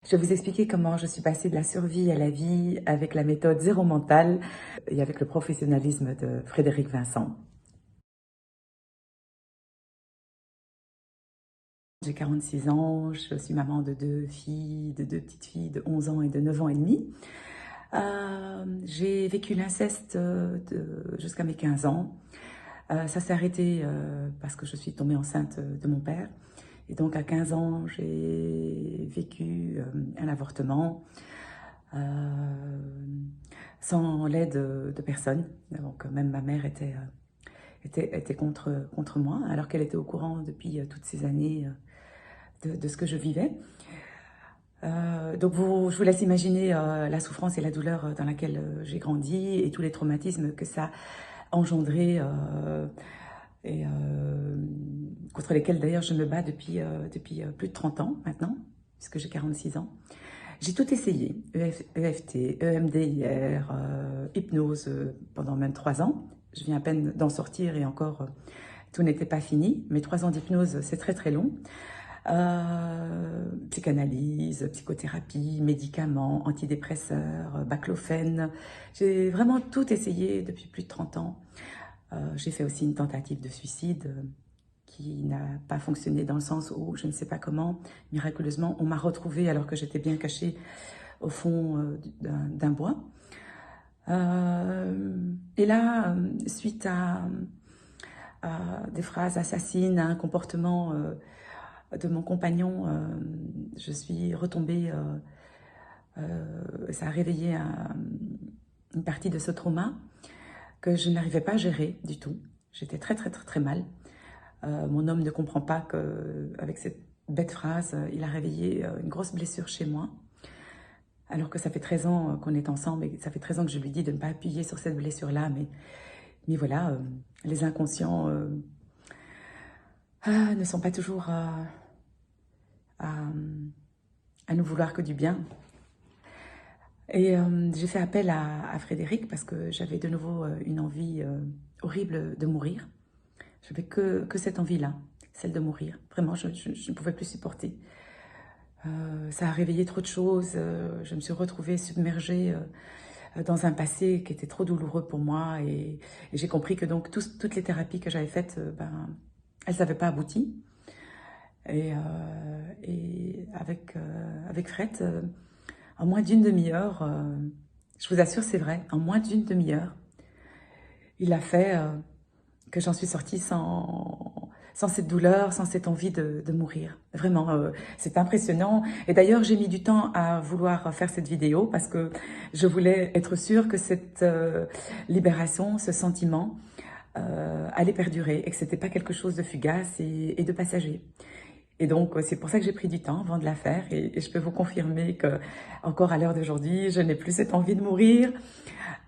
Je vais vous expliquer comment je suis passée de la survie à la vie avec la méthode zéro mental et avec le professionnalisme de Frédéric Vincent. J'ai 46 ans, je suis maman de deux petites filles de 11 ans et de 9 ans et demi. J'ai vécu l'inceste jusqu'à mes 15 ans. Ça s'est arrêté parce que je suis tombée enceinte de mon père. Et donc à 15 ans, j'ai vécu un avortement sans l'aide de personne. Donc même ma mère était contre moi, alors qu'elle était au courant depuis toutes ces années de ce que je vivais. Donc je vous laisse imaginer la souffrance et la douleur dans laquelle j'ai grandi et tous les traumatismes que ça a engendré et contre lesquels d'ailleurs je me bats depuis plus de 30 ans maintenant, puisque j'ai 46 ans. J'ai tout essayé, EFT, EMDR, hypnose pendant même 3 ans. Je viens à peine d'en sortir et encore tout n'était pas fini. Mais 3 ans d'hypnose, c'est très très long. Psychanalyse, psychothérapie, médicaments, antidépresseurs, baclofène. J'ai vraiment tout essayé depuis plus de 30 ans. J'ai fait aussi une tentative de suicide qui n'a pas fonctionné dans le sens où, je ne sais pas comment, miraculeusement, on m'a retrouvée alors que j'étais bien cachée au fond d'un bois. Et là, suite à des phrases assassines, à un comportement de mon compagnon, je suis retombée, ça a réveillé une partie de ce trauma que je n'arrivais pas à gérer du tout. J'étais très très très très mal. Mon homme ne comprend pas qu'avec cette bête phrase, il a réveillé une grosse blessure chez moi. Alors que ça fait 13 ans qu'on est ensemble et ça fait 13 ans que je lui dis de ne pas appuyer sur cette blessure-là. Mais voilà, les inconscients ne sont pas toujours à nous vouloir que du bien. Et j'ai fait appel à Frédéric parce que j'avais de nouveau une envie horrible de mourir. Je n'avais que cette envie-là, celle de mourir. Vraiment, je ne pouvais plus supporter. Ça a réveillé trop de choses. Je me suis retrouvée submergée dans un passé qui était trop douloureux pour moi. Et j'ai compris que donc toutes les thérapies que j'avais faites, elles n'avaient pas abouti. Et avec Fred, en moins d'une demi-heure, je vous assure, c'est vrai, en moins d'une demi-heure, il a fait que j'en suis sortie sans cette douleur, sans cette envie de mourir. Vraiment, c'est impressionnant. Et d'ailleurs, j'ai mis du temps à vouloir faire cette vidéo parce que je voulais être sûre que cette libération, ce sentiment, allait perdurer et que c'était pas quelque chose de fugace et de passager. Et donc, c'est pour ça que j'ai pris du temps avant de la faire et je peux vous confirmer que, encore à l'heure d'aujourd'hui, je n'ai plus cette envie de mourir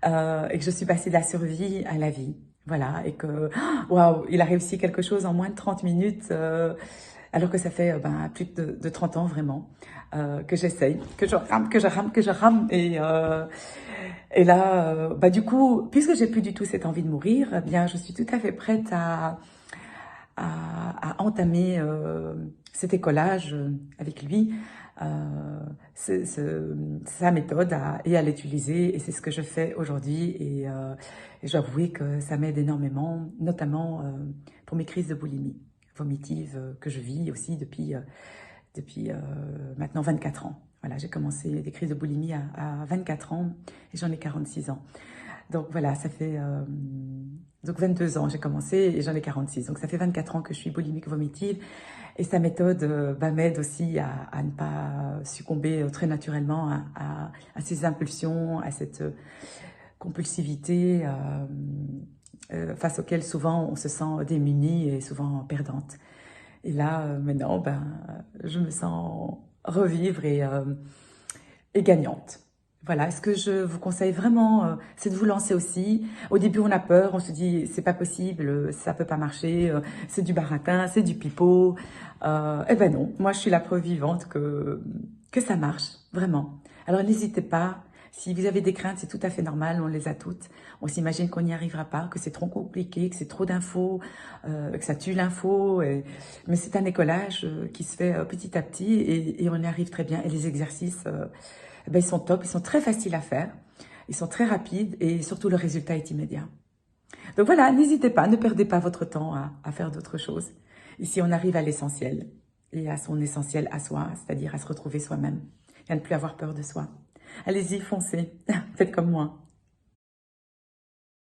et que je suis passée de la survie à la vie. Voilà, et que, waouh, il a réussi quelque chose en moins de 30 minutes, alors que ça fait plus de 30 ans vraiment que j'essaye, que je rame. Et là, du coup, puisque j'ai plus du tout cette envie de mourir, eh bien, je suis tout à fait prête à entamer cet écolage avec lui, sa méthode et à l'utiliser. Et c'est ce que je fais aujourd'hui. Et je dois avouer que ça m'aide énormément, notamment pour mes crises de boulimie vomitive que je vis aussi depuis maintenant 24 ans. Voilà, j'ai commencé des crises de boulimie à 24 ans et j'en ai 46 ans. Donc voilà, ça fait donc 22 ans j'ai commencé et j'en ai 46. Donc ça fait 24 ans que je suis boulimique vomitive. Et sa méthode m'aide aussi à ne pas succomber très naturellement à ces impulsions, à cette compulsivité face auquel souvent on se sent démunie et souvent perdante. Et là, maintenant, je me sens revivre et gagnante. Voilà, ce que je vous conseille vraiment, c'est de vous lancer aussi. Au début, on a peur, on se dit c'est pas possible, ça peut pas marcher, c'est du baratin, c'est du pipeau. Eh ben non, moi je suis la preuve vivante que ça marche, vraiment. Alors n'hésitez pas, Si vous avez des craintes, c'est tout à fait normal, on les a toutes. On s'imagine qu'on n'y arrivera pas, que c'est trop compliqué, que c'est trop d'infos, que ça tue l'info. Mais c'est un écolage qui se fait petit à petit et on y arrive très bien. Et les exercices, ben, ils sont top, ils sont très faciles à faire, ils sont très rapides et surtout le résultat est immédiat. Donc voilà, n'hésitez pas, ne perdez pas votre temps à faire d'autres choses. Ici, on arrive à l'essentiel et à son essentiel à soi, c'est-à-dire à se retrouver soi-même et à ne plus avoir peur de soi. Allez-y, foncez, faites comme moi.